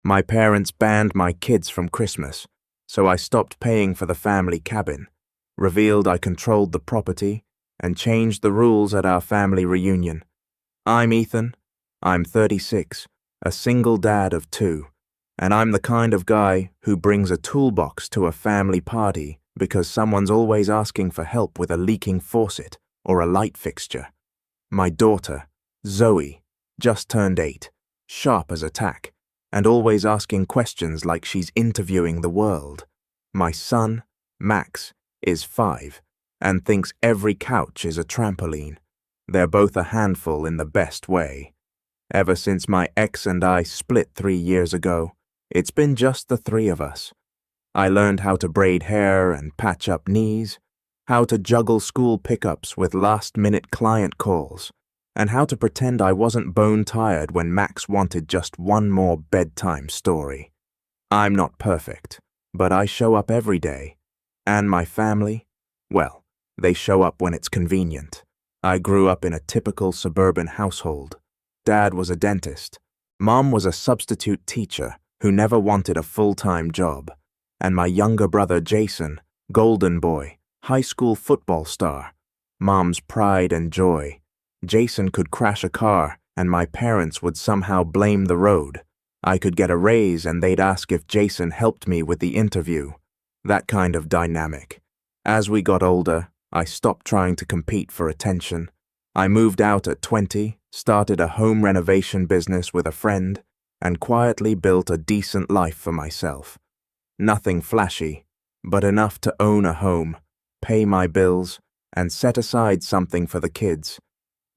My parents banned my kids from Christmas, so I stopped paying for the family cabin, revealed I controlled the property, and changed the rules at our family reunion. I'm Ethan. I'm 36, a single dad of 2, and I'm the kind of guy who brings a toolbox to a family party because someone's always asking for help with a leaking faucet or a light fixture. My daughter, Zoe, just turned 8, sharp as a tack, and always asking questions like she's interviewing the world. My son, Max, is 5, and thinks every couch is a trampoline. They're both a handful in the best way. Ever since my ex and I split 3 years ago, it's been just the 3 of us. I learned how to braid hair and patch up knees, how to juggle school pickups with last-minute client calls, and how to pretend I wasn't bone-tired when Max wanted just one more bedtime story. I'm not perfect, but I show up every day. And my family? Well, they show up when it's convenient. I grew up in a typical suburban household. Dad was a dentist. Mom was a substitute teacher who never wanted a full-time job. And my younger brother Jason, golden boy, high school football star. Mom's pride and joy. Jason could crash a car and my parents would somehow blame the road. I could get a raise and they'd ask if Jason helped me with the interview. That kind of dynamic. As we got older, I stopped trying to compete for attention. I moved out at 20, started a home renovation business with a friend, and quietly built a decent life for myself. Nothing flashy, but enough to own a home, pay my bills, and set aside something for the kids.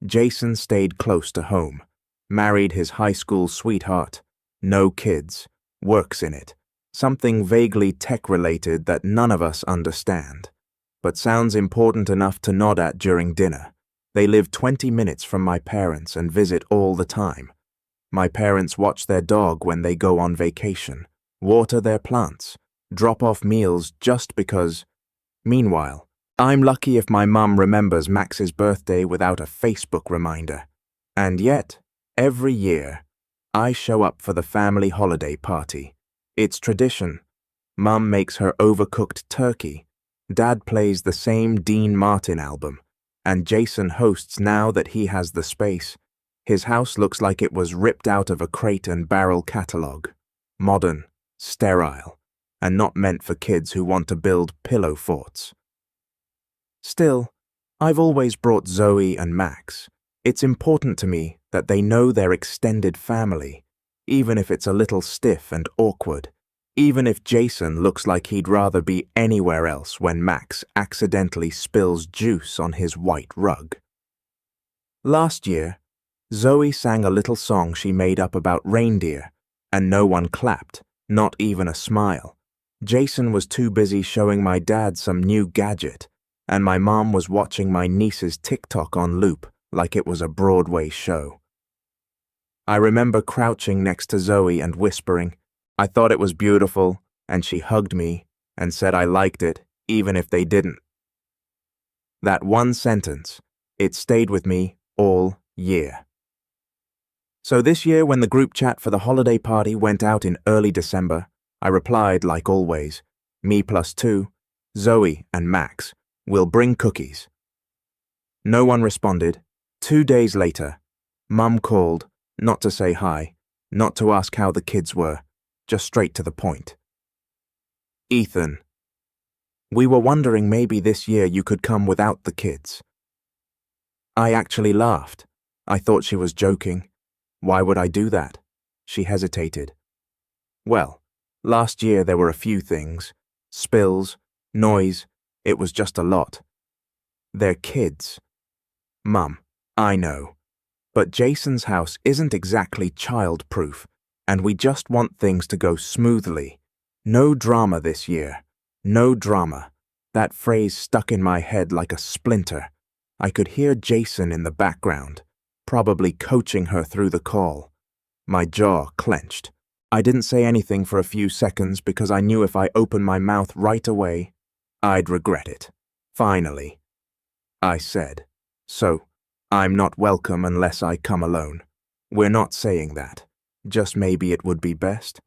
Jason stayed close to home, married his high school sweetheart, no kids, works in it, something vaguely tech-related that none of us understand, but sounds important enough to nod at during dinner. They live 20 minutes from my parents and visit all the time. My parents watch their dog when they go on vacation, water their plants, drop off meals just because. Meanwhile, I'm lucky if my mum remembers Max's birthday without a Facebook reminder. And yet, every year, I show up for the family holiday party. It's tradition. Mum makes her overcooked turkey. Dad plays the same Dean Martin album. And Jason hosts now that he has the space. His house looks like it was ripped out of a crate and barrel catalog. Modern, sterile, and not meant for kids who want to build pillow forts. Still, I've always brought Zoe and Max. It's important to me that they know their extended family, even if it's a little stiff and awkward, even if Jason looks like he'd rather be anywhere else when Max accidentally spills juice on his white rug. Last year, Zoe sang a little song she made up about reindeer, and no one clapped, not even a smile. Jason was too busy showing my dad some new gadget, and my mom was watching my niece's TikTok on loop like it was a Broadway show. I remember crouching next to Zoe and whispering, I thought it was beautiful, and she hugged me and said I liked it, even if they didn't. That one sentence, it stayed with me all year. So this year, when the group chat for the holiday party went out in early December, I replied, like always, me plus 2, Zoe and Max, will bring cookies. No one responded. 2 days later, Mum called, not to say hi, not to ask how the kids were, just straight to the point. Ethan, we were wondering maybe this year you could come without the kids. I actually laughed. I thought she was joking. Why would I do that? She hesitated. Well, last year there were a few things. Spills, noise, it was just a lot. They're kids. Mum, I know. But Jason's house isn't exactly child-proof, and we just want things to go smoothly. No drama this year. No drama. That phrase stuck in my head like a splinter. I could hear Jason in the background, probably coaching her through the call. My jaw clenched. I didn't say anything for a few seconds because I knew if I opened my mouth right away, I'd regret it. Finally, I said, so, I'm not welcome unless I come alone. We're not saying that. Just maybe it would be best.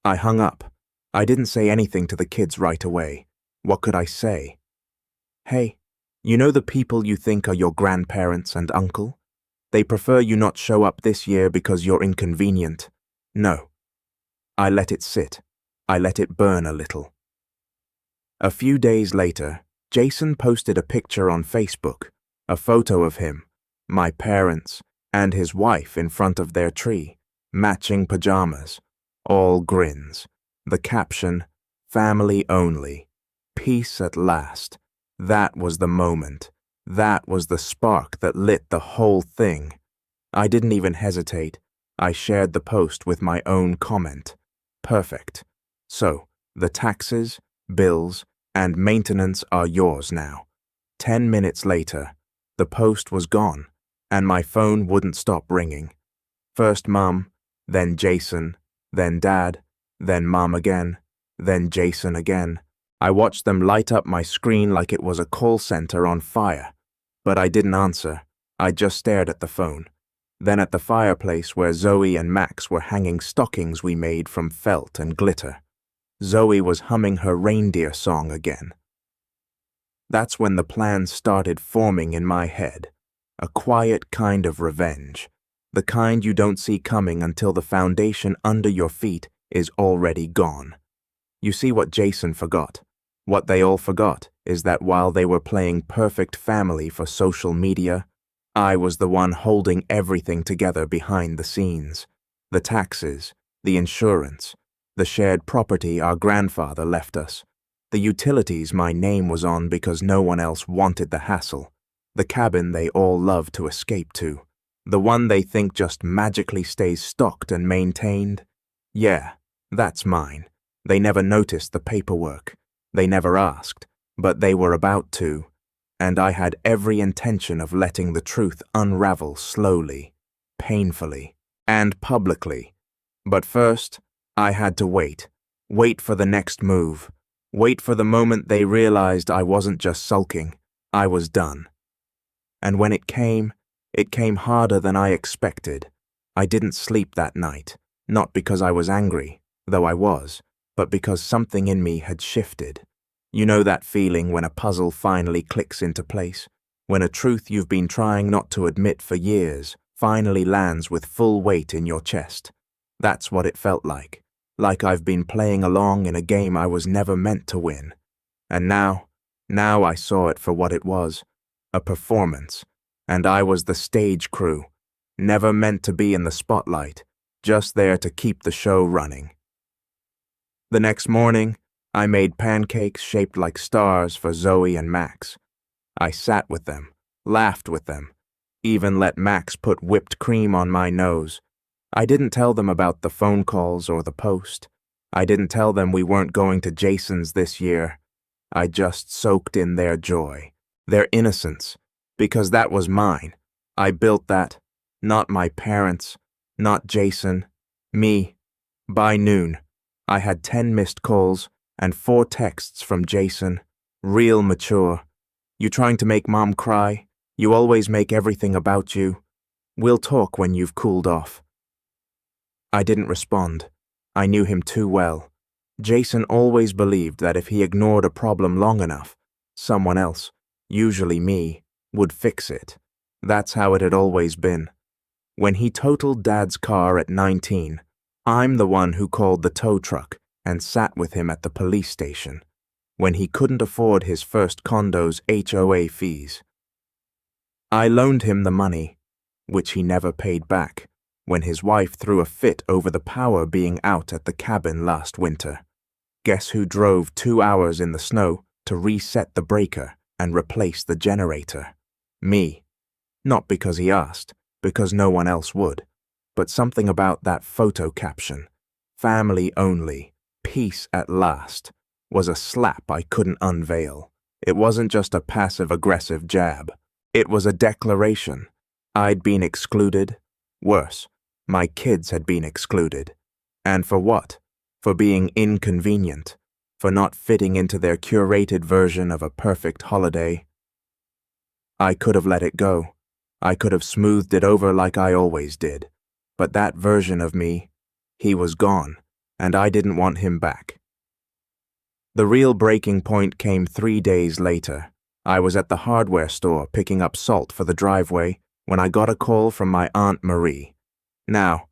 I hung up. I didn't say anything to the kids right away. What could I say? Hey, you know the people you think are your grandparents and uncle? They prefer you not show up this year because you're inconvenient. No. I let it sit. I let it burn a little. A few days later, Jason posted a picture on Facebook, a photo of him, my parents, and his wife in front of their tree, matching pajamas, all grins. The caption, "Family only. Peace at last." That was the moment. That was the spark that lit the whole thing. I didn't even hesitate. I shared the post with my own comment. Perfect. So, the taxes, bills, and maintenance are yours now. 10 minutes later, the post was gone, and my phone wouldn't stop ringing. First Mum, then Jason, then Dad, then Mum again, then Jason again. I watched them light up my screen like it was a call center on fire. But I didn't answer. I just stared at the phone. Then at the fireplace where Zoe and Max were hanging stockings we made from felt and glitter. Zoe was humming her reindeer song again. That's when the plan started forming in my head. A quiet kind of revenge. The kind you don't see coming until the foundation under your feet is already gone. You see what Jason forgot? What they all forgot is that while they were playing perfect family for social media, I was the one holding everything together behind the scenes. The taxes, the insurance, the shared property our grandfather left us, the utilities my name was on because no one else wanted the hassle, the cabin they all love to escape to, the one they think just magically stays stocked and maintained. Yeah, that's mine. They never noticed the paperwork. They never asked, but they were about to, and I had every intention of letting the truth unravel slowly, painfully, and publicly. But first, I had to wait for the next move, wait for the moment they realized I wasn't just sulking, I was done. And when it came harder than I expected. I didn't sleep that night, not because I was angry, though I was, but because something in me had shifted. You know that feeling when a puzzle finally clicks into place, when a truth you've been trying not to admit for years finally lands with full weight in your chest. That's what it felt like I've been playing along in a game I was never meant to win. And now I saw it for what it was, a performance, and I was the stage crew, never meant to be in the spotlight, just there to keep the show running. The next morning, I made pancakes shaped like stars for Zoe and Max. I sat with them, laughed with them, even let Max put whipped cream on my nose. I didn't tell them about the phone calls or the post. I didn't tell them we weren't going to Jason's this year. I just soaked in their joy, their innocence, because that was mine. I built that, not my parents, not Jason, me. By noon, I had 10 missed calls and 4 texts from Jason, real mature. You trying to make Mom cry? You always make everything about you. We'll talk when you've cooled off. I didn't respond. I knew him too well. Jason always believed that if he ignored a problem long enough, someone else, usually me, would fix it. That's how it had always been. When he totaled Dad's car at 19, I'm the one who called the tow truck and sat with him at the police station when he couldn't afford his first condo's HOA fees. I loaned him the money, which he never paid back, when his wife threw a fit over the power being out at the cabin last winter. Guess who drove 2 hours in the snow to reset the breaker and replace the generator? Me. Not because he asked, because no one else would, but something about that photo caption, "Family only, peace at last," was a slap I couldn't unveil. It wasn't just a passive-aggressive jab. It was a declaration. I'd been excluded. Worse, my kids had been excluded. And for what? For being inconvenient, for not fitting into their curated version of a perfect holiday. I could have let it go. I could have smoothed it over like I always did. But that version of me, he was gone, and I didn't want him back. The real breaking point came 3 days later. I was at the hardware store picking up salt for the driveway when I got a call from my Aunt Marie. Now,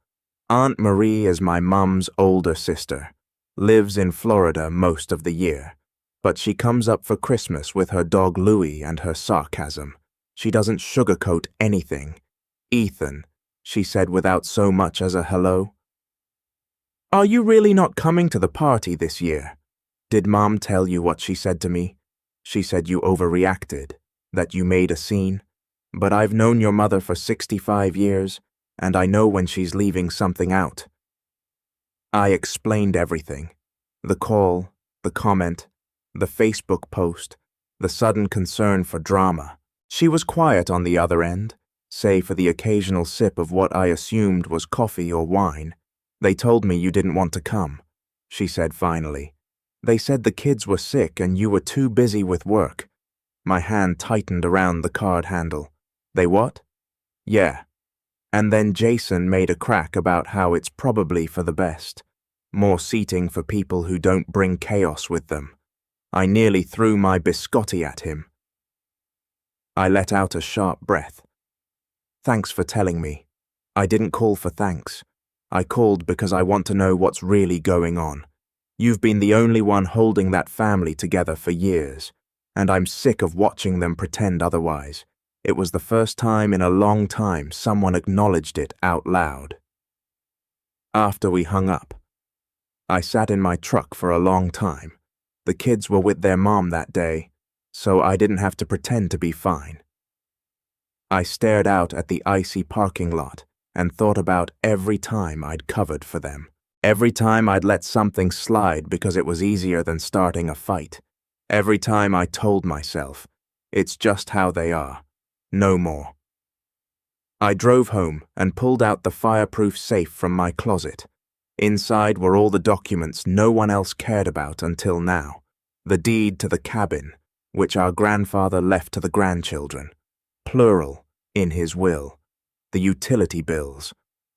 Aunt Marie is my mum's older sister, lives in Florida most of the year, but she comes up for Christmas with her dog Louie and her sarcasm. She doesn't sugarcoat anything. "Ethan," she said without so much as a hello. "Are you really not coming to the party this year? Did Mom tell you what she said to me? She said you overreacted, that you made a scene. But I've known your mother for 65 years, and I know when she's leaving something out." I explained everything. The call, the comment, the Facebook post, the sudden concern for drama. She was quiet on the other end, save for the occasional sip of what I assumed was coffee or wine. "They told me you didn't want to come," she said finally. "They said the kids were sick and you were too busy with work." My hand tightened around the card handle. "They what?" "Yeah." And then Jason made a crack about how it's probably for the best. More seating for people who don't bring chaos with them. I nearly threw my biscotti at him. I let out a sharp breath. "Thanks for telling me. I didn't call for thanks. I called because I want to know what's really going on. You've been the only one holding that family together for years, and I'm sick of watching them pretend otherwise. It was the first time in a long time someone acknowledged it out loud." After we hung up, I sat in my truck for a long time. The kids were with their mom that day, so I didn't have to pretend to be fine. I stared out at the icy parking lot and thought about every time I'd covered for them. Every time I'd let something slide because it was easier than starting a fight. Every time I told myself, it's just how they are. No more. I drove home and pulled out the fireproof safe from my closet. Inside were all the documents no one else cared about until now. The deed to the cabin, which our grandfather left to the grandchildren. Plural, in his will. The utility bills,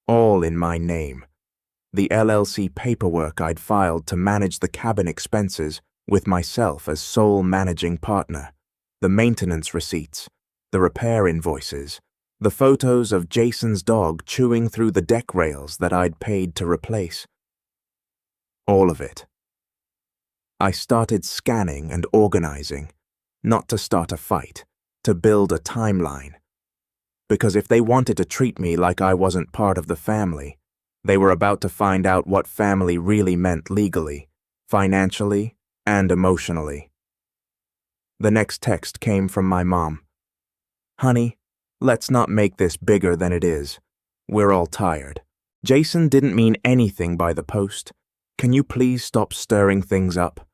all in my name. The LLC paperwork I'd filed to manage the cabin expenses with myself as sole managing partner. The maintenance receipts, the repair invoices, the photos of Jason's dog chewing through the deck rails that I'd paid to replace. All of it. I started scanning and organizing, not to start a fight, to build a timeline. Because if they wanted to treat me like I wasn't part of the family, they were about to find out what family really meant legally, financially, and emotionally. The next text came from my mom. "Honey, let's not make this bigger than it is. We're all tired. Jason didn't mean anything by the post. Can you please stop stirring things up?"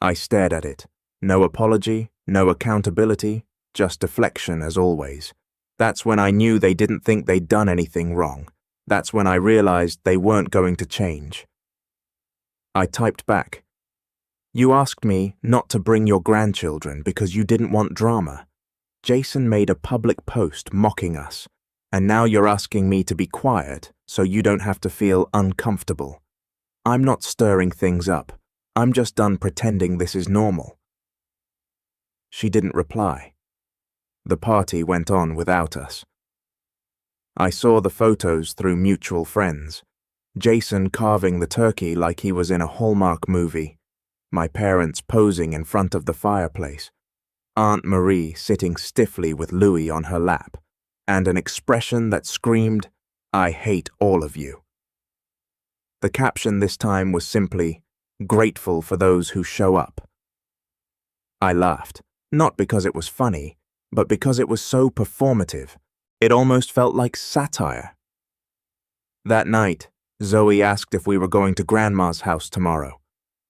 I stared at it. No apology, no accountability, just deflection as always. That's when I knew they didn't think they'd done anything wrong. That's when I realized they weren't going to change. I typed back, "You asked me not to bring your grandchildren because you didn't want drama. Jason made a public post mocking us, and now you're asking me to be quiet so you don't have to feel uncomfortable. I'm not stirring things up. I'm just done pretending this is normal." She didn't reply. The party went on without us. I saw the photos through mutual friends. Jason carving the turkey like he was in a Hallmark movie. My parents posing in front of the fireplace. Aunt Marie sitting stiffly with Louie on her lap, and an expression that screamed, "I hate all of you." The caption this time was simply, "Grateful for those who show up." I laughed, not because it was funny, but because it was so performative. It almost felt like satire. That night, Zoe asked if we were going to Grandma's house tomorrow.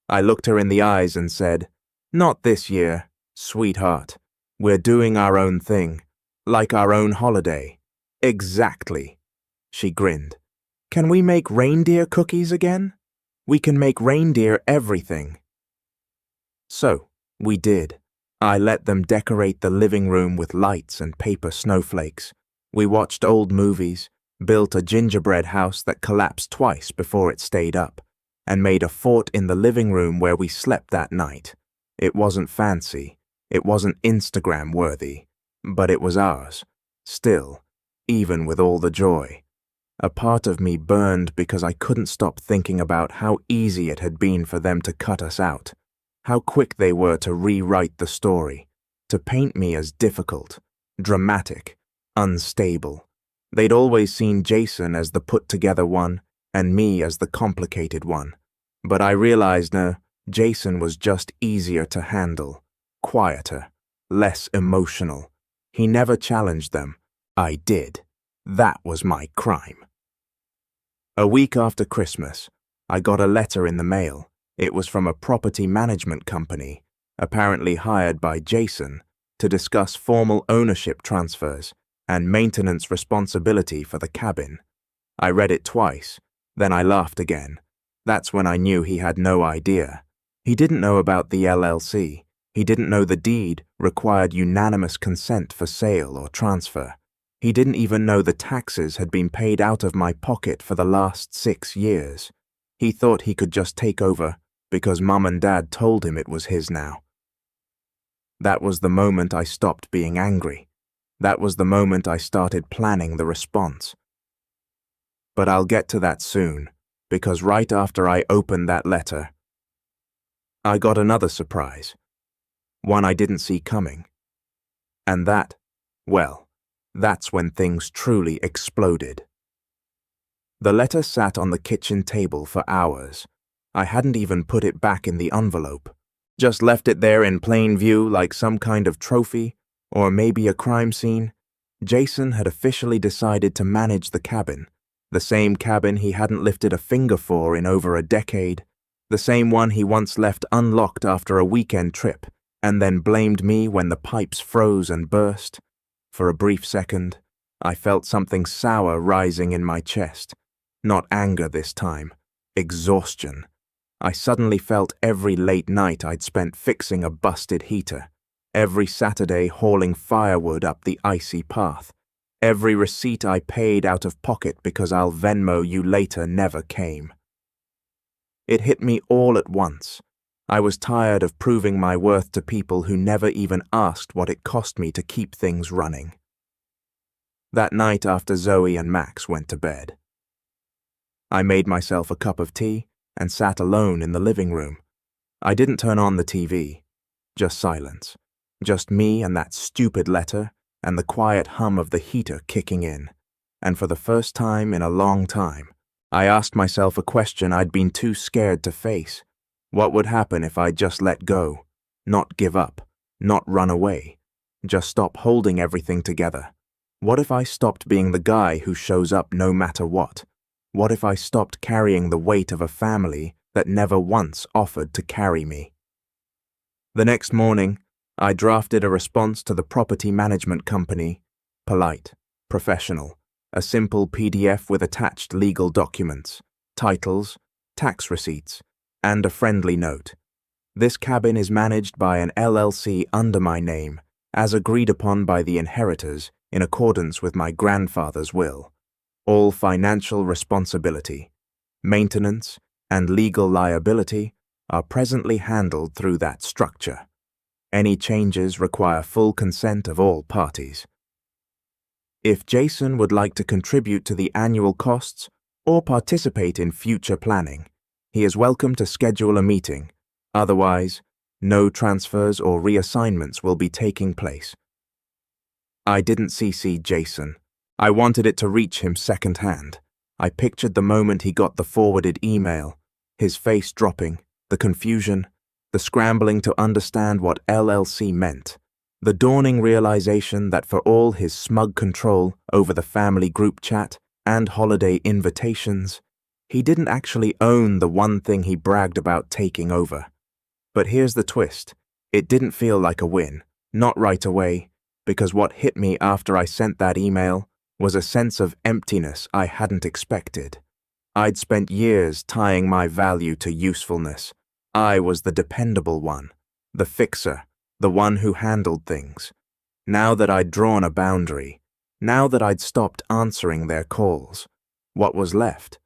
I looked her in the eyes and said, "Not this year, sweetheart. We're doing our own thing, like our own holiday." "Exactly." She grinned. "Can we make reindeer cookies again? We can make reindeer everything." So, we did. I let them decorate the living room with lights and paper snowflakes. We watched old movies, built a gingerbread house that collapsed twice before it stayed up, and made a fort in the living room where we slept that night. It wasn't fancy, it wasn't Instagram-worthy, but it was ours, still, even with all the joy. A part of me burned because I couldn't stop thinking about how easy it had been for them to cut us out, how quick they were to rewrite the story, to paint me as difficult, dramatic, unstable. They'd always seen Jason as the put-together one and me as the complicated one. But I realized Jason was just easier to handle, quieter, less emotional. He never challenged them. I did. That was my crime. A week after Christmas, I got a letter in the mail. It was from a property management company, apparently hired by Jason, to discuss formal ownership transfers and maintenance responsibility for the cabin. I read it twice, then I laughed again. That's when I knew he had no idea. He didn't know about the LLC. He didn't know the deed required unanimous consent for sale or transfer. He didn't even know the taxes had been paid out of my pocket for the last 6 years. He thought he could just take over because Mum and Dad told him it was his now. That was the moment I stopped being angry. That was the moment I started planning the response. But I'll get to that soon, because right after I opened that letter, I got another surprise, one I didn't see coming. And that, well, that's when things truly exploded. The letter sat on the kitchen table for hours. I hadn't even put it back in the envelope, just left it there in plain view like some kind of trophy, or maybe a crime scene. Jason had officially decided to manage the cabin, the same cabin he hadn't lifted a finger for in over a decade, the same one he once left unlocked after a weekend trip, and then blamed me when the pipes froze and burst. For a brief second, I felt something sour rising in my chest. Not anger this time, exhaustion. I suddenly felt every late night I'd spent fixing a busted heater, every Saturday hauling firewood up the icy path, every receipt I paid out of pocket because I'll Venmo you later never came. It hit me all at once. I was tired of proving my worth to people who never even asked what it cost me to keep things running. That night after Zoe and Max went to bed, I made myself a cup of tea and sat alone in the living room. I didn't turn on the TV, just silence, just me and that stupid letter and the quiet hum of the heater kicking in. And for the first time in a long time, I asked myself a question I'd been too scared to face. What would happen if I just let go, not give up, not run away, just stop holding everything together? What if I stopped being the guy who shows up no matter what? What if I stopped carrying the weight of a family that never once offered to carry me? The next morning, I drafted a response to the property management company, polite, professional, a simple PDF with attached legal documents, titles, tax receipts, and a friendly note. This cabin is managed by an LLC under my name, as agreed upon by the inheritors in accordance with my grandfather's will. All financial responsibility, maintenance, and legal liability are presently handled through that structure. Any changes require full consent of all parties. If Jason would like to contribute to the annual costs or participate in future planning, he is welcome to schedule a meeting. Otherwise, no transfers or reassignments will be taking place. I didn't CC Jason. I wanted it to reach him secondhand. I pictured the moment he got the forwarded email, his face dropping, the confusion, the scrambling to understand what LLC meant, the dawning realization that for all his smug control over the family group chat and holiday invitations, he didn't actually own the one thing he bragged about taking over. But here's the twist. It didn't feel like a win, not right away, because what hit me after I sent that email was a sense of emptiness I hadn't expected. I'd spent years tying my value to usefulness. I was the dependable one, the fixer, the one who handled things. Now that I'd drawn a boundary, now that I'd stopped answering their calls, what was left?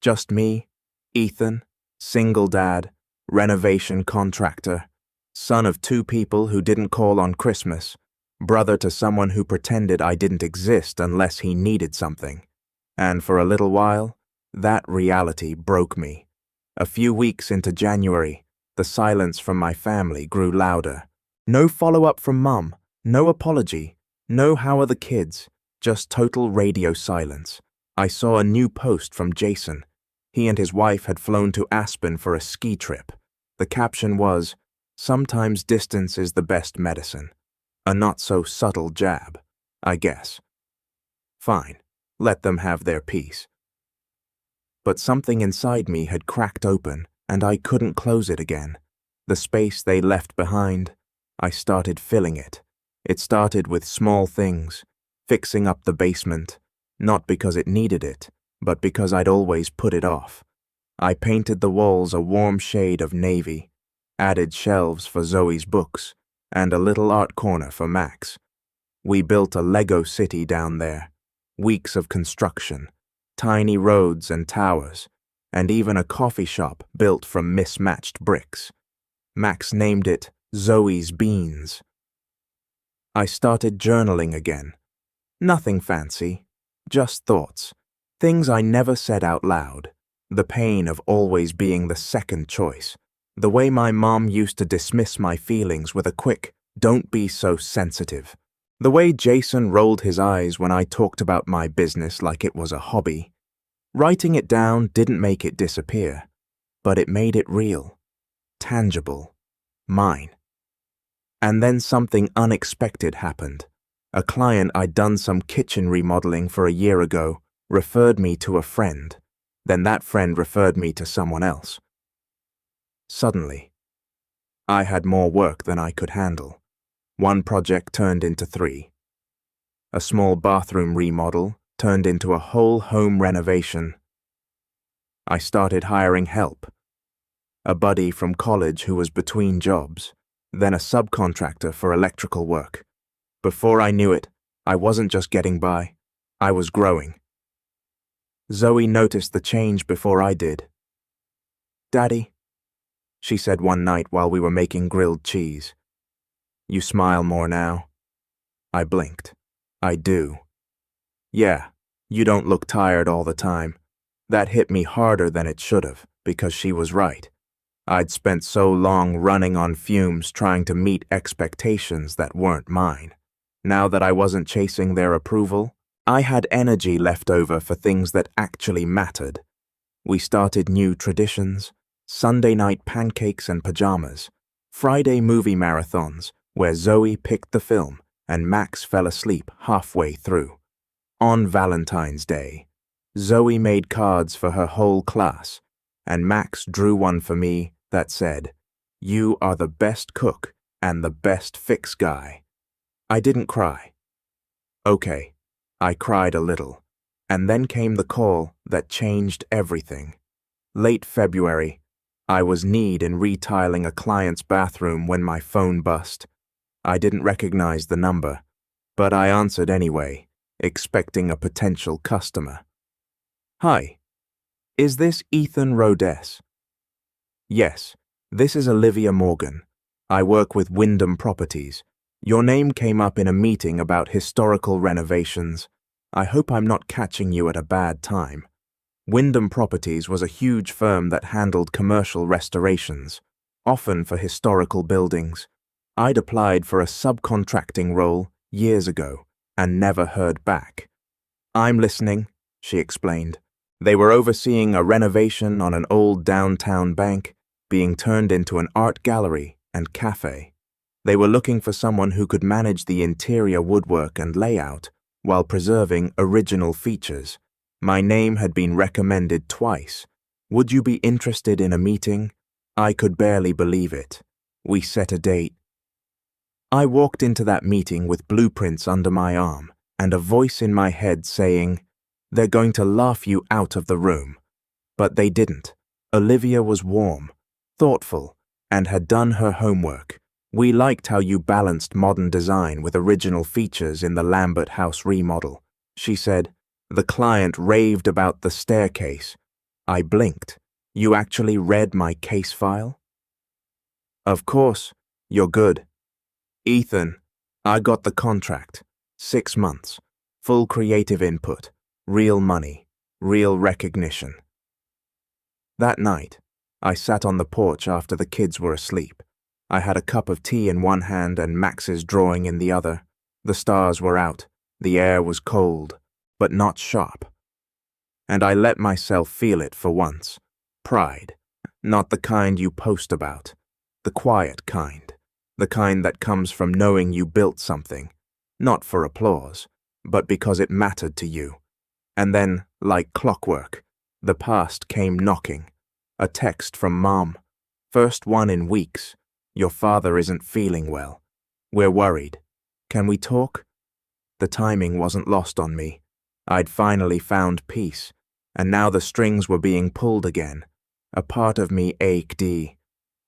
Just me, Ethan, Single dad, renovation contractor, son of two people who didn't call on Christmas, brother to someone who pretended I didn't exist unless he needed something. And for a little while, that reality broke me. A few weeks into January, the silence from my family grew louder. No follow-up from Mum, no apology, no how are the kids, just total radio silence. I saw a new post from Jason. He and his wife had flown to Aspen for a ski trip. The caption was, "Sometimes distance is the best medicine." A not-so-subtle jab, I guess. Fine, let them have their peace. But something inside me had cracked open, and I couldn't close it again. The space they left behind, I started filling it. It started with small things, fixing up the basement, not because it needed it, but because I'd always put it off. I painted the walls a warm shade of navy, added shelves for Zoe's books, and a little art corner for Max. We built a Lego city down there, weeks of construction, tiny roads and towers, and even a coffee shop built from mismatched bricks. Max named it Zoe's Beans. I started journaling again. Nothing fancy, just thoughts, things I never said out loud, the pain of always being the second choice, the way my mom used to dismiss my feelings with a quick, "Don't be so sensitive," the way Jason rolled his eyes when I talked about my business like it was a hobby. Writing it down didn't make it disappear, but it made it real, tangible, mine. And then something unexpected happened. A client I'd done some kitchen remodeling for a year ago referred me to a friend. Then that friend referred me to someone else. Suddenly, I had more work than I could handle. One project turned into 3. A small bathroom remodel turned into a whole home renovation. I started hiring help. A buddy from college who was between jobs, then a subcontractor for electrical work. Before I knew it, I wasn't just getting by, I was growing. Zoe noticed the change before I did. "Daddy," she said one night while we were making grilled cheese, "you smile more now." I blinked. "I do." "Yeah, you don't look tired all the time." That hit me harder than it should have, because she was right. I'd spent so long running on fumes trying to meet expectations that weren't mine. Now that I wasn't chasing their approval, I had energy left over for things that actually mattered. We started new traditions, Sunday night pancakes and pajamas, Friday movie marathons where Zoe picked the film and Max fell asleep halfway through. On Valentine's Day, Zoe made cards for her whole class, and Max drew one for me that said, "You are the best cook and the best fix guy." I didn't cry. Okay, I cried a little, and then came the call that changed everything. Late February, I was kneed in retiling a client's bathroom when my phone buzzed. I didn't recognize the number, but I answered anyway, expecting a potential customer. "Hi, is this Ethan Rhodes?" "Yes, this is Olivia Morgan. I work with Wyndham Properties. Your name came up in a meeting about historical renovations. I hope I'm not catching you at a bad time." Wyndham Properties was a huge firm that handled commercial restorations, often for historical buildings. I'd applied for a subcontracting role years ago and never heard back. "I'm listening," she explained. They were overseeing a renovation on an old downtown bank being turned into an art gallery and cafe. They were looking for someone who could manage the interior woodwork and layout while preserving original features. My name had been recommended twice. "Would you be interested in a meeting?" I could barely believe it. We set a date. I walked into that meeting with blueprints under my arm and a voice in my head saying, "They're going to laugh you out of the room." But they didn't. Olivia was warm, thoughtful, and had done her homework. "We liked how you balanced modern design with original features in the Lambert House remodel," she said. The client raved about the staircase. I blinked. You actually read my case file? Of course, you're good. Ethan, I got the contract. 6 months. Full creative input. Real money. Real recognition. That night, I sat on the porch after the kids were asleep. I had a cup of tea in one hand and Max's drawing in the other. The stars were out. The air was cold, but not sharp. And I let myself feel it for once. Pride. Not the kind you post about. The quiet kind. The kind that comes from knowing you built something. Not for applause, but because it mattered to you. And then, like clockwork, the past came knocking. A text from Mom. First one in weeks. Your father isn't feeling well. We're worried. Can we talk? The timing wasn't lost on me. I'd finally found peace, and now the strings were being pulled again. A part of me ached.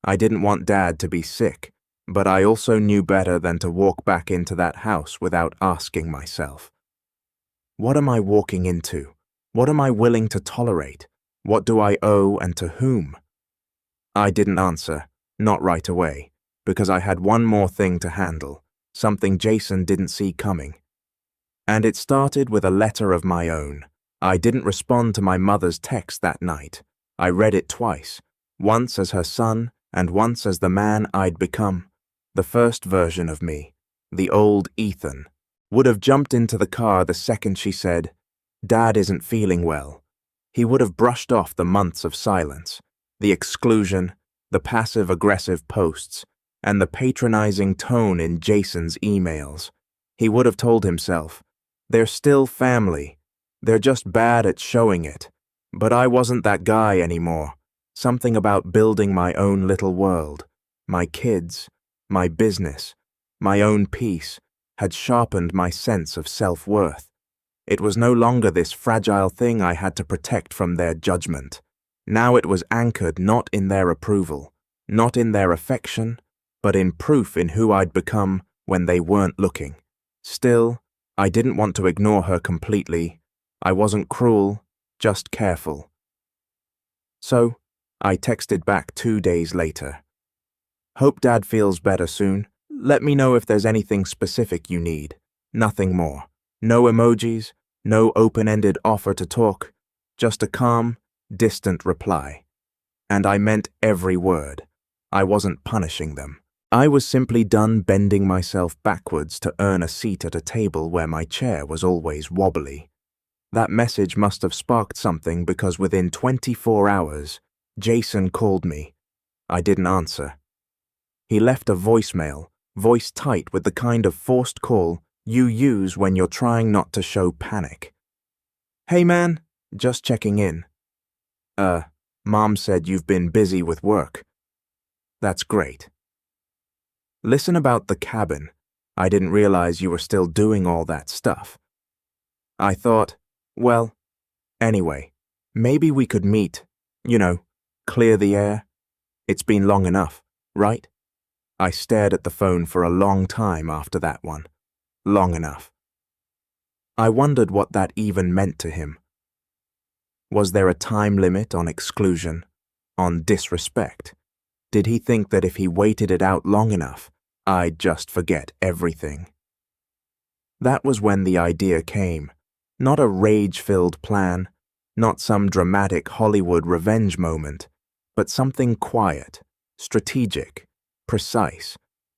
I didn't want Dad to be sick, but I also knew better than to walk back into that house without asking myself. What am I walking into? What am I willing to tolerate? What do I owe and to whom? I didn't answer, not right away, because I had one more thing to handle, something Jason didn't see coming. And it started with a letter of my own. I didn't respond to my mother's text that night. I read it twice, once as her son and once as the man I'd become. The first version of me, the old Ethan, would have jumped into the car the second she said, "Dad isn't feeling well." He would have brushed off the months of silence, the exclusion, the passive-aggressive posts, and the patronizing tone in Jason's emails. He would have told himself, "They're still family. They're just bad at showing it." But I wasn't that guy anymore. Something about building my own little world, my kids, my business, my own peace, had sharpened my sense of self-worth. It was no longer this fragile thing I had to protect from their judgment. Now it was anchored not in their approval, not in their affection, but in proof in who I'd become when they weren't looking. Still, I didn't want to ignore her completely. I wasn't cruel, just careful. So, I texted back 2 days later. "Hope Dad feels better soon. Let me know if there's anything specific you need. Nothing more. No emojis, no open-ended offer to talk, just a calm, distant reply." And I meant every word. I wasn't punishing them. I was simply done bending myself backwards to earn a seat at a table where my chair was always wobbly. That message must have sparked something because within 24 hours, Jason called me. I didn't answer. He left a voicemail, voice tight with the kind of forced call you use when you're trying not to show panic. "Hey man, just checking in. Mom said you've been busy with work." "That's great." "Listen about the cabin. I didn't realize you were still doing all that stuff." I thought, well, anyway, maybe we could meet, clear the air. It's been long enough, right? I stared at the phone for a long time after that one. Long enough. I wondered what that even meant to him. Was there a time limit on exclusion, on disrespect? Did he think that if he waited it out long enough, I'd just forget everything? That was when the idea came. Not a rage-filled plan, not some dramatic Hollywood revenge moment, but something quiet, strategic, precise.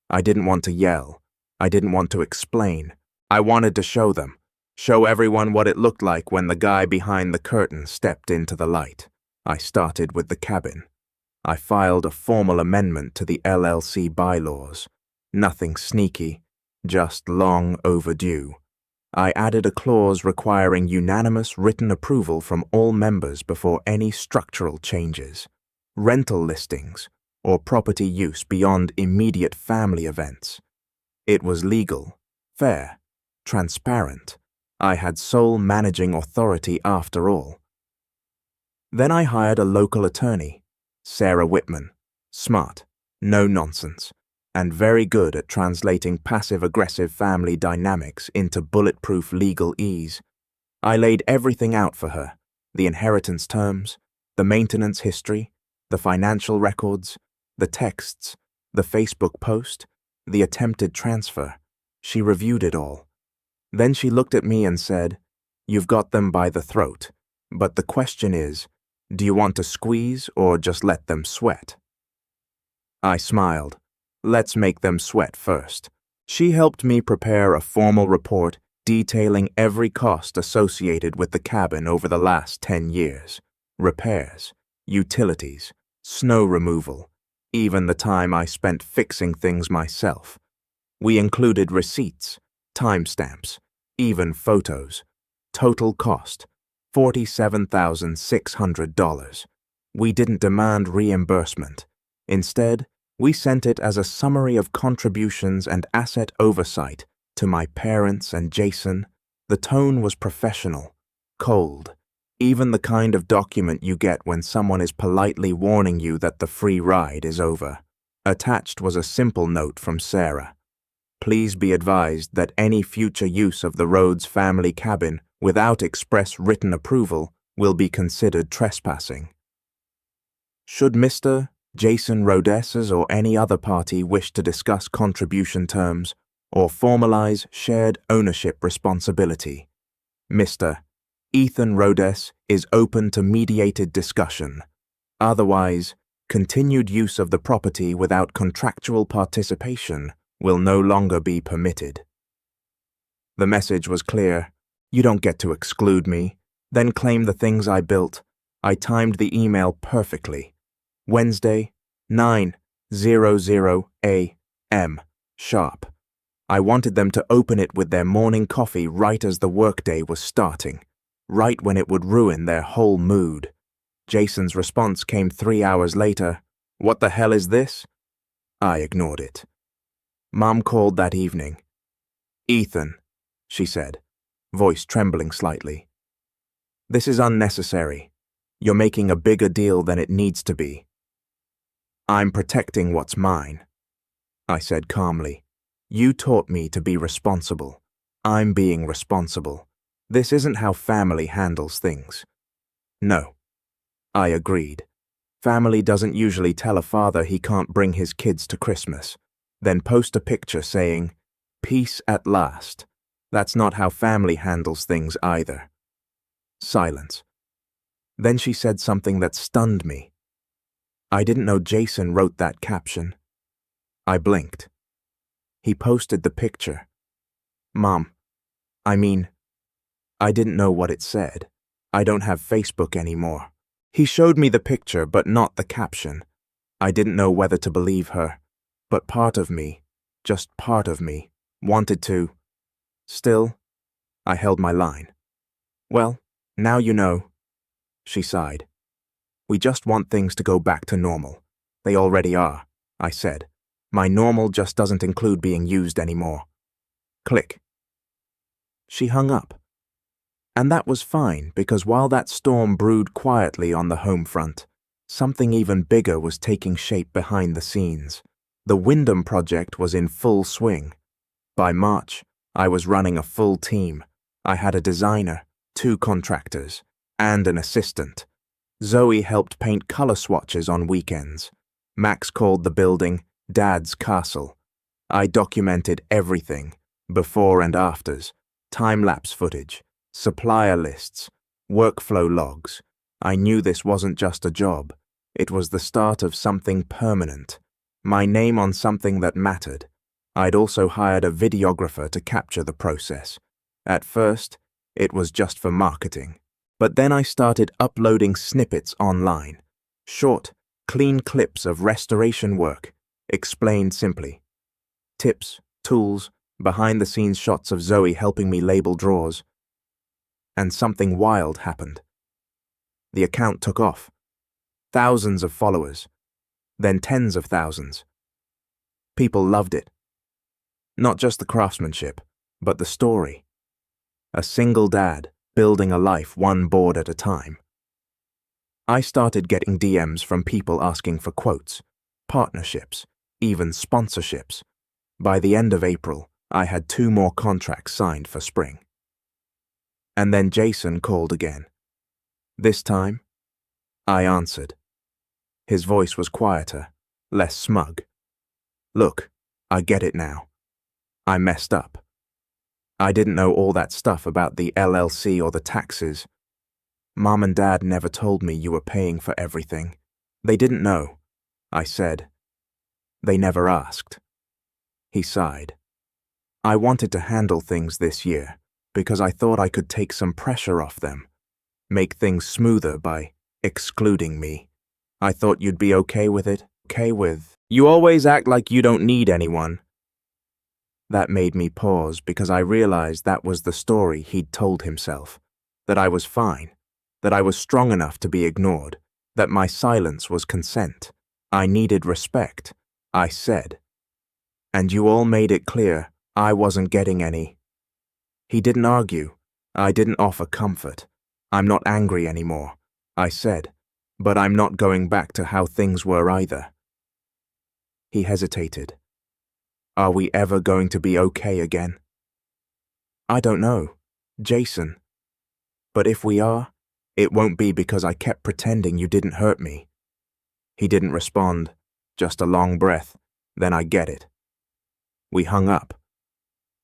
I didn't want to yell. I didn't want to explain. I wanted to show them. Show everyone what it looked like when the guy behind the curtain stepped into the light. I started with the cabin. I filed a formal amendment to the LLC bylaws. Nothing sneaky, just long overdue. I added a clause requiring unanimous written approval from all members before any structural changes, rental listings, or property use beyond immediate family events. It was legal, fair, transparent. I had sole managing authority after all. Then I hired a local attorney, Sarah Whitman, smart, no nonsense, and very good at translating passive-aggressive family dynamics into bulletproof legal ease. I laid everything out for her, the inheritance terms, The maintenance history, the financial records, the texts, the Facebook post, the attempted transfer. She reviewed it all. Then she looked at me and said, "You've got them by the throat. But the question is, do you want to squeeze or just let them sweat?" I smiled. Let's make them sweat first. She helped me prepare a formal report detailing every cost associated with the cabin over the last 10 years. Repairs, utilities, snow removal, even the time I spent fixing things myself. We included receipts, timestamps, even photos. Total cost, $47,600. We didn't demand reimbursement. Instead, we sent it as a summary of contributions and asset oversight to my parents and Jason. The tone was professional, cold, even the kind of document you get when someone is politely warning you that the free ride is over. Attached was a simple note from Sarah. Please be advised that any future use of the Rhodes family cabin without express written approval will be considered trespassing. Should Mr. Jason Rhodes or any other party wish to discuss contribution terms or formalize shared ownership responsibility, Mr. Ethan Rhodes is open to mediated discussion. Otherwise, continued use of the property without contractual participation will no longer be permitted. The message was clear. You don't get to exclude me, then claim the things I built. I timed the email perfectly. Wednesday, 9:00 a.m. sharp. I wanted them to open it with their morning coffee right as the workday was starting, right when it would ruin their whole mood. Jason's response came 3 hours later. "What the hell is this?" I ignored it. Mom called that evening. "Ethan," she said, voice trembling slightly. "This is unnecessary. You're making a bigger deal than it needs to be." "I'm protecting what's mine," I said calmly. "You taught me to be responsible. I'm being responsible. This isn't how family handles things." "No," I agreed. Family doesn't usually tell a father he can't bring his kids to Christmas, then post a picture saying, "Peace at last." That's not how family handles things either. Silence. Then she said something that stunned me. "I didn't know Jason wrote that caption." I blinked. He posted the picture. "Mom, I didn't know what it said. I don't have Facebook anymore." He showed me the picture, but not the caption. I didn't know whether to believe her, but part of me, just part of me, wanted to. Still, I held my line. "Well, now you know," she sighed. "We just want things to go back to normal. They already are," I said. "My normal just doesn't include being used anymore." Click. She hung up. And that was fine, because while that storm brewed quietly on the home front, something even bigger was taking shape behind the scenes. The Wyndham project was in full swing. By March, I was running a full team. I had a designer, 2 contractors, and an assistant. Zoe helped paint color swatches on weekends. Max called the building Dad's Castle. I documented everything, before and afters, time-lapse footage, supplier lists, workflow logs. I knew this wasn't just a job. It was the start of something permanent. My name on something that mattered. I'd also hired a videographer to capture the process. At first, it was just for marketing. But then I started uploading snippets online. Short, clean clips of restoration work, explained simply. Tips, tools, behind-the-scenes shots of Zoe helping me label drawers. And something wild happened. The account took off. Thousands of followers. Then tens of thousands. People loved it. Not just the craftsmanship, but the story. A single dad building a life one board at a time. I started getting DMs from people asking for quotes, partnerships, even sponsorships. By the end of April, I had 2 more contracts signed for spring. And then Jason called again. This time, I answered. His voice was quieter, less smug. Look, I get it now. I messed up. I didn't know all that stuff about the LLC or the taxes. Mom and Dad never told me you were paying for everything. They didn't know, I said. They never asked. He sighed. I wanted to handle things this year because I thought I could take some pressure off them, make things smoother by excluding me. I thought you'd be okay with it, You always act like you don't need anyone. That made me pause because I realized that was the story he'd told himself, that I was fine, that I was strong enough to be ignored, that my silence was consent. I needed respect, I said. And you all made it clear I wasn't getting any. He didn't argue. I didn't offer comfort. I'm not angry anymore, I said, but I'm not going back to how things were either. He hesitated. Are we ever going to be okay again? I don't know, Jason. But if we are, it won't be because I kept pretending you didn't hurt me. He didn't respond, just a long breath. Then I get it. We hung up.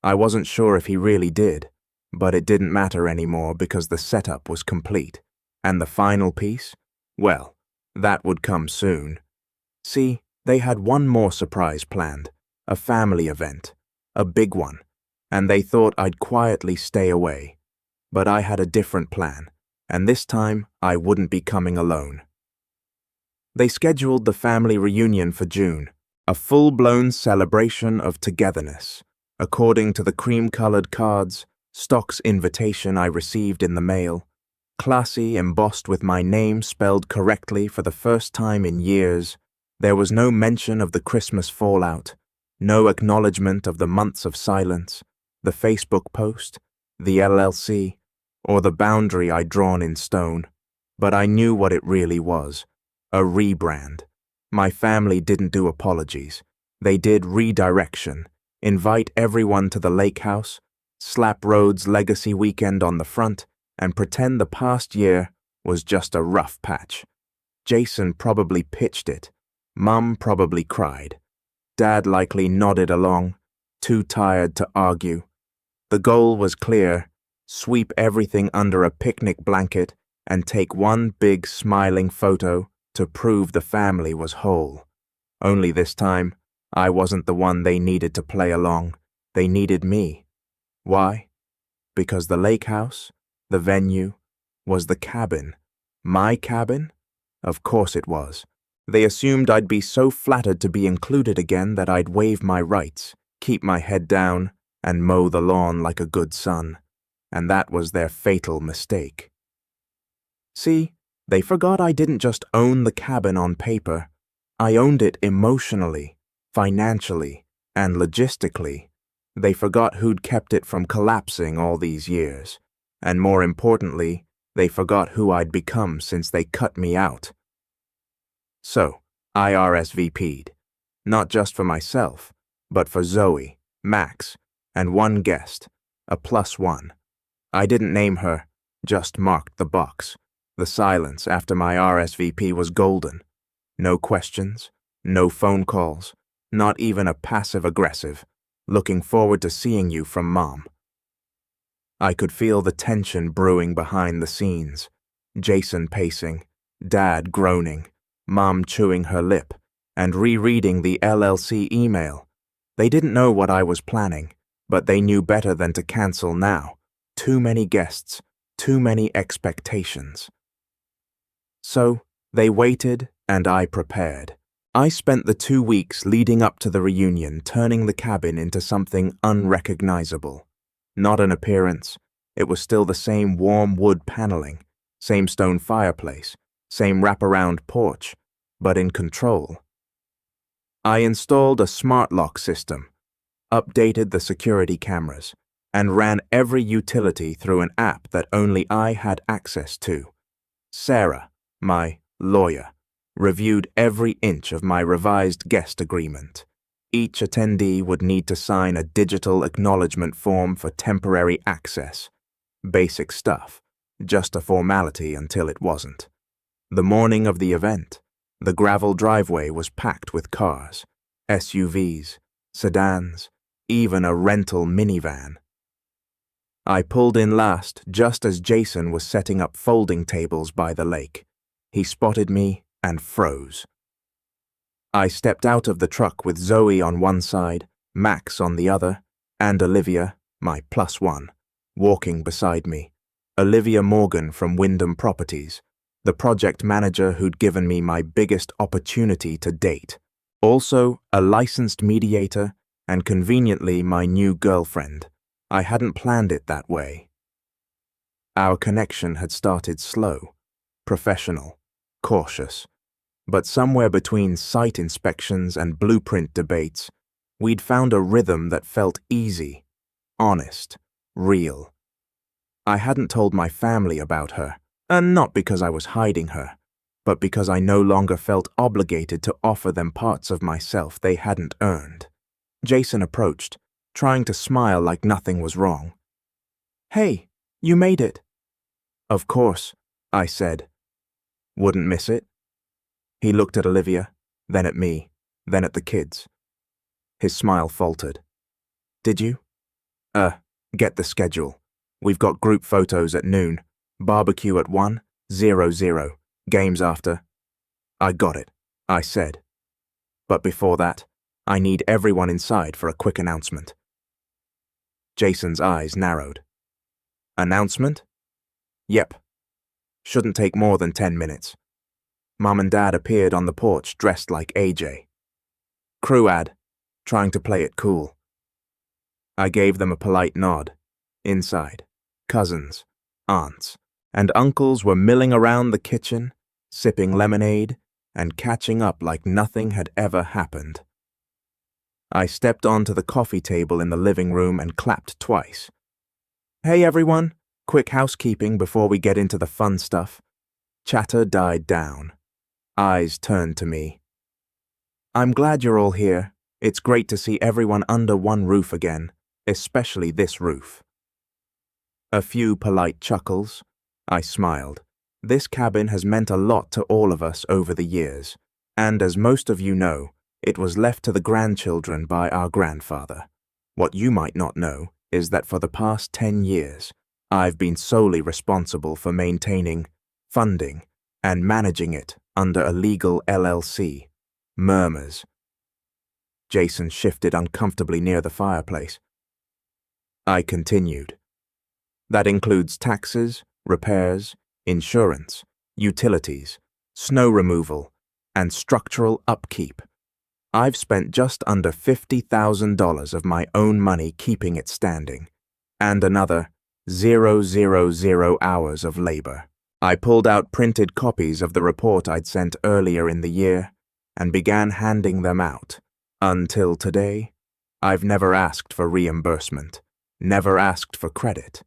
I wasn't sure if he really did, but it didn't matter anymore because the setup was complete. And the final piece? Well, that would come soon. See, they had one more surprise planned, a family event, a big one, and they thought I'd quietly stay away. But I had a different plan, and this time I wouldn't be coming alone. They scheduled the family reunion for June, a full-blown celebration of togetherness, according to the cream-colored cards, Stock's invitation I received in the mail, classy, embossed with my name spelled correctly for the first time in years. There was no mention of the Christmas fallout, no acknowledgement of the months of silence, the Facebook post, the LLC, or the boundary I'd drawn in stone. But I knew what it really was, a rebrand. My family didn't do apologies. They did redirection, invite everyone to the lake house, slap Rhodes' legacy weekend on the front, and pretend the past year was just a rough patch. Jason probably pitched it. Mum probably cried. Dad likely nodded along, too tired to argue. The goal was clear: sweep everything under a picnic blanket and take one big smiling photo to prove the family was whole. Only this time, I wasn't the one they needed to play along. They needed me. Why? Because the lake house, the venue, was the cabin. My cabin? Of course it was. They assumed I'd be so flattered to be included again that I'd waive my rights, keep my head down, and mow the lawn like a good son. And that was their fatal mistake. See, they forgot I didn't just own the cabin on paper. I owned it emotionally, financially, and logistically. They forgot who'd kept it from collapsing all these years. And more importantly, they forgot who I'd become since they cut me out. So, I RSVP'd, not just for myself, but for Zoe, Max, and one guest, a +1. I didn't name her, just marked the box. The silence after my RSVP was golden. No questions, no phone calls, not even a passive-aggressive, looking forward to seeing you from Mom. I could feel the tension brewing behind the scenes. Jason pacing, Dad groaning, Mom chewing her lip, and rereading the LLC email. They didn't know what I was planning, but they knew better than to cancel now. Too many guests, too many expectations. So, they waited, and I prepared. I spent the 2 weeks leading up to the reunion turning the cabin into something unrecognizable. Not an appearance. It was still the same warm wood paneling, same stone fireplace, same wraparound porch, but in control. I installed a smart lock system, updated the security cameras, and ran every utility through an app that only I had access to. Sarah, my lawyer, reviewed every inch of my revised guest agreement. Each attendee would need to sign a digital acknowledgement form for temporary access. Basic stuff, just a formality until it wasn't. The morning of the event, the gravel driveway was packed with cars, SUVs, sedans, even a rental minivan. I pulled in last just as Jason was setting up folding tables by the lake. He spotted me and froze. I stepped out of the truck with Zoe on one side, Max on the other, and Olivia, my +1, walking beside me. Olivia Morgan from Wyndham Properties, the project manager who'd given me my biggest opportunity to date. Also, a licensed mediator and conveniently my new girlfriend. I hadn't planned it that way. Our connection had started slow, professional, cautious, but somewhere between site inspections and blueprint debates, we'd found a rhythm that felt easy, honest, real. I hadn't told my family about her, and not because I was hiding her, but because I no longer felt obligated to offer them parts of myself they hadn't earned. Jason approached, trying to smile like nothing was wrong. "Hey, you made it." "Of course," I said. "Wouldn't miss it." He looked at Olivia, then at me, then at the kids. His smile faltered. "Did you?" Get the schedule. We've got group photos at noon, barbecue at 1:00, games after." "I got it," I said. "But before that, I need everyone inside for a quick announcement." Jason's eyes narrowed. "Announcement?" "Yep. Shouldn't take more than 10 minutes. Mom and Dad appeared on the porch dressed like AJ. Crew ad, trying to play it cool." I gave them a polite nod. Inside, cousins, aunts, and uncles were milling around the kitchen, sipping lemonade, and catching up like nothing had ever happened. I stepped onto the coffee table in the living room and clapped twice. "Hey everyone, quick housekeeping before we get into the fun stuff." Chatter died down. Eyes turned to me. "I'm glad you're all here. It's great to see everyone under one roof again, especially this roof." A few polite chuckles. I smiled. This cabin has meant a lot to all of us over the years, and as most of you know, it was left to the grandchildren by our grandfather. What you might not know is that for the past 10 years, I've been solely responsible for maintaining, funding, and managing it under a legal LLC, Murmurs. Jason shifted uncomfortably near the fireplace. I continued. "That includes taxes, repairs, insurance, utilities, snow removal, and structural upkeep. I've spent just under $50,000 of my own money keeping it standing, and another 000 hours of labor." I pulled out printed copies of the report I'd sent earlier in the year and began handing them out. Until today, I've never asked for reimbursement, never asked for credit.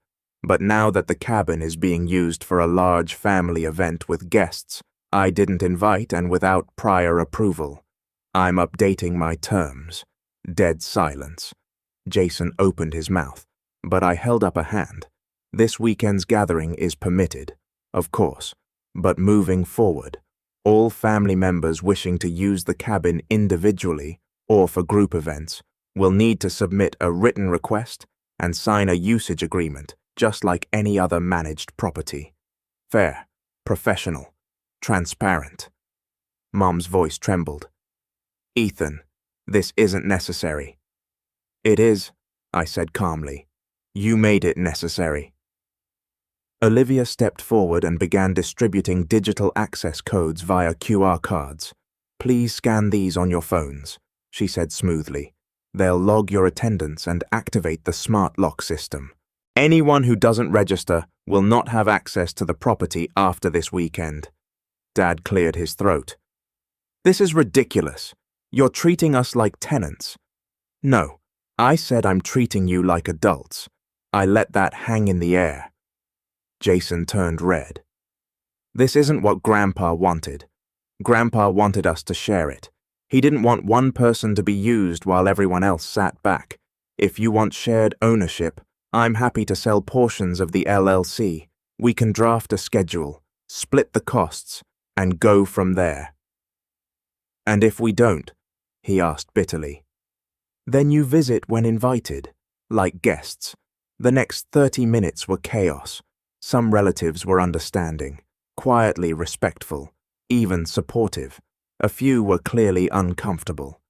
But now that the cabin is being used for a large family event with guests I didn't invite and without prior approval, I'm updating my terms. Dead silence. Jason opened his mouth, but I held up a hand. This weekend's gathering is permitted, of course, but moving forward, all family members wishing to use the cabin individually or for group events will need to submit a written request and sign a usage agreement just like any other managed property. Fair, professional, transparent. Mom's voice trembled. "Ethan, this isn't necessary." "It is," I said calmly. "You made it necessary." Olivia stepped forward and began distributing digital access codes via QR cards. "Please scan these on your phones," she said smoothly. "They'll log your attendance and activate the smart lock system. Anyone who doesn't register will not have access to the property after this weekend." Dad cleared his throat. "This is ridiculous. You're treating us like tenants." "No, I said I'm treating you like adults. I let that hang in the air." Jason turned red. "This isn't what Grandpa wanted. Grandpa wanted us to share it. He didn't want one person to be used while everyone else sat back. If you want shared ownership, I'm happy to sell portions of the LLC. We can draft a schedule, split the costs, and go from there. And if we don't, he asked bitterly, then you visit when invited, like guests. The next 30 minutes were chaos. Some relatives were understanding, quietly respectful, even supportive. A few were clearly uncomfortable.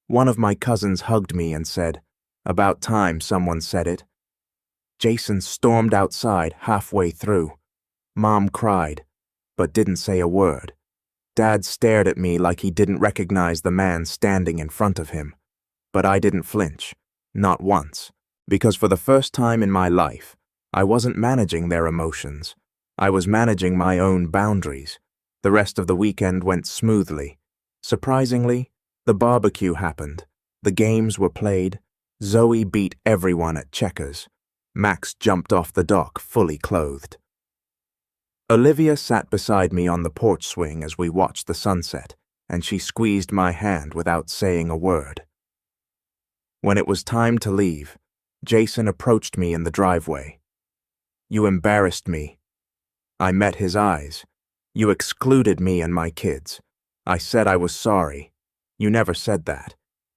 One of my cousins hugged me and said, "About time someone said it." Jason stormed outside halfway through. Mom cried, but didn't say a word. Dad stared at me like he didn't recognize the man standing in front of him. But I didn't flinch, not once, because for the first time in my life, I wasn't managing their emotions. I was managing my own boundaries. The rest of the weekend went smoothly. Surprisingly, the barbecue happened. The games were played. Zoe beat everyone at checkers. Max jumped off the dock fully clothed. Olivia sat beside me on the porch swing as we watched the sunset, and she squeezed my hand without saying a word. When it was time to leave, Jason approached me in the driveway. "You embarrassed me." I met his eyes. "You excluded me and my kids." I said I was sorry. "You never said that.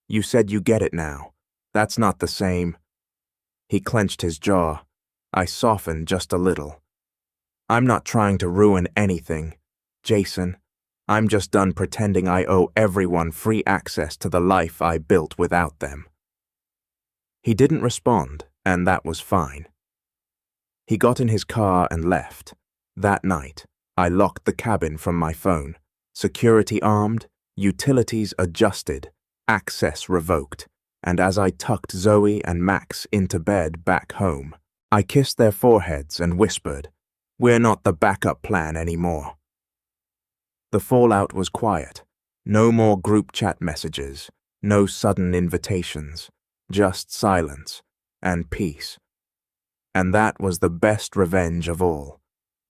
You said you get it now. That's not the same." He clenched his jaw. I softened just a little. "I'm not trying to ruin anything, Jason. I'm just done pretending I owe everyone free access to the life I built without them." He didn't respond, and that was fine. He got in his car and left. That night, I locked the cabin from my phone. Security armed, utilities adjusted, access revoked, and as I tucked Zoe and Max into bed back home, I kissed their foreheads and whispered, "We're not the backup plan anymore." The fallout was quiet. No more group chat messages, no sudden invitations, just silence and peace. And that was the best revenge of all.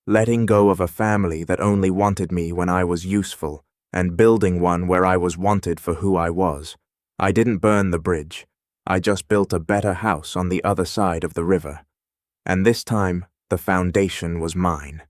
Letting go of a family that only wanted me when I was useful and building one where I was wanted for who I was. I didn't burn the bridge. I just built a better house on the other side of the river. And this time, the foundation was mine.